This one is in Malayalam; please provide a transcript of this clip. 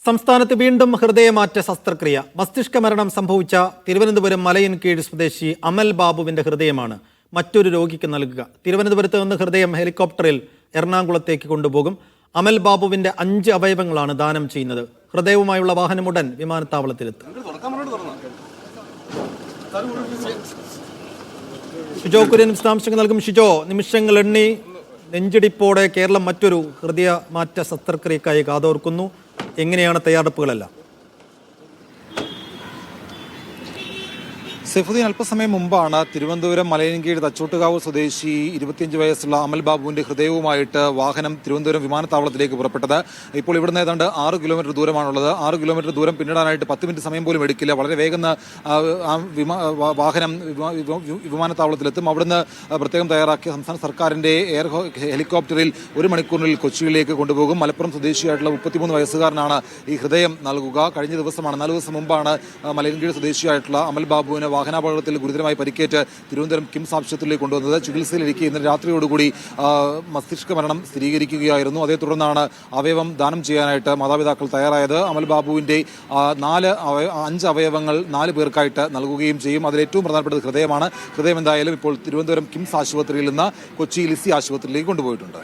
സംസ്ഥാനത്ത് വീണ്ടും ഹൃദയമാറ്റ ശസ്ത്രക്രിയ. മസ്തിഷ്ക മരണം സംഭവിച്ച തിരുവനന്തപുരം മലയൻകീഴ് സ്വദേശി അമൽ ബാബുവിന്റെ ഹൃദയമാണ് മറ്റൊരു രോഗിക്ക് നൽകുക. തിരുവനന്തപുരത്ത് നിന്ന് ഹൃദയം ഹെലികോപ്റ്ററിൽ എറണാകുളത്തേക്ക് കൊണ്ടുപോകും. അമൽ ബാബുവിന്റെ 5 അവയവങ്ങളാണ് ദാനം ചെയ്യുന്നത്. ഹൃദയവുമായുള്ള വാഹനം ഉടൻ വിമാനത്താവളത്തിലെത്തും. ഷിജോ കുര്യൻ വിശദാംശങ്ങൾ നൽകും. ഷിജോ, നിമിഷങ്ങൾ എണ്ണി നെഞ്ചിടിപ്പോടെ കേരളം മറ്റൊരു ഹൃദയമാറ്റ ശസ്ത്രക്രിയക്കായി കാതോർക്കുന്നു. എങ്ങനെയാണ് തയ്യാറെടുപ്പുകളെല്ലാം? സൈഫുദ്ദീൻ, അല്പസമയം മുമ്പാണ് തിരുവനന്തപുരം മലയൻകീഴ് തച്ചോട്ടുകാവ് സ്വദേശി 25 വയസ്സുള്ള അമൽ ബാബുവിന്റെ ഹൃദയവുമായിട്ട് വാഹനം തിരുവനന്തപുരം വിമാനത്താവളത്തിലേക്ക് പുറപ്പെട്ടത്. ഇപ്പോൾ ഇവിടുന്ന് ഏതാണ്ട് 6 കിലോമീറ്റർ ദൂരമാണുള്ളത്. 6 കിലോമീറ്റർ ദൂരം പിന്നിടാനായിട്ട് 10 മിനിറ്റ് സമയം പോലും എടുക്കില്ല. വളരെ വേഗം വാഹനം വിമാനത്താവളത്തിലെത്തും. അവിടുന്ന് പ്രത്യേകം തയ്യാറാക്കിയ സംസ്ഥാന സർക്കാരിന്റെ എയർ ഹെലികോപ്റ്ററിൽ 1 മണിക്കൂറിനുള്ളിൽ കൊച്ചിയിലേക്ക് കൊണ്ടുപോകും. മലപ്പുറം സ്വദേശിയായിട്ടുള്ള 33 വയസ്സുകാരനാണ് ഈ ഹൃദയം നൽകുക. കഴിഞ്ഞ ദിവസമാണ് 4 ദിവസം മുമ്പാണ് മലയൻകീഴ് സ്വദേശിയായിട്ടുള്ള അമൽ ബാബുവിന് വാഹനാപകടത്തിൽ ഗുരുതരമായി പരിക്കേറ്റ് തിരുവനന്തപുരം കിംസ് ആശുപത്രിയിലേക്ക് കൊണ്ടുവന്നത്. ചികിത്സയിലിരിക്കെ ഇന്നലെ രാത്രിയോടുകൂടി മസ്തിഷ്ക മരണം സ്ഥിരീകരിക്കുകയായിരുന്നു. അതേ തുടർന്നാണ് അവയവം ദാനം ചെയ്യാനായിട്ട് മാതാപിതാക്കൾ തയ്യാറായത്. അമൽ ബാബുവിന്റെ 5 അവയവങ്ങൾ 4 പേർക്കായിട്ട് നൽകുകയും ചെയ്യും. അതിൽ ഏറ്റവും പ്രധാനപ്പെട്ടത് ഹൃദയമാണ്. ഹൃദയം എന്തായാലും ഇപ്പോൾ തിരുവനന്തപുരം കിംസ് ആശുപത്രിയിൽ നിന്ന് കൊച്ചി ലിസി ആശുപത്രിയിലേക്ക് കൊണ്ടുപോയിട്ടുണ്ട്.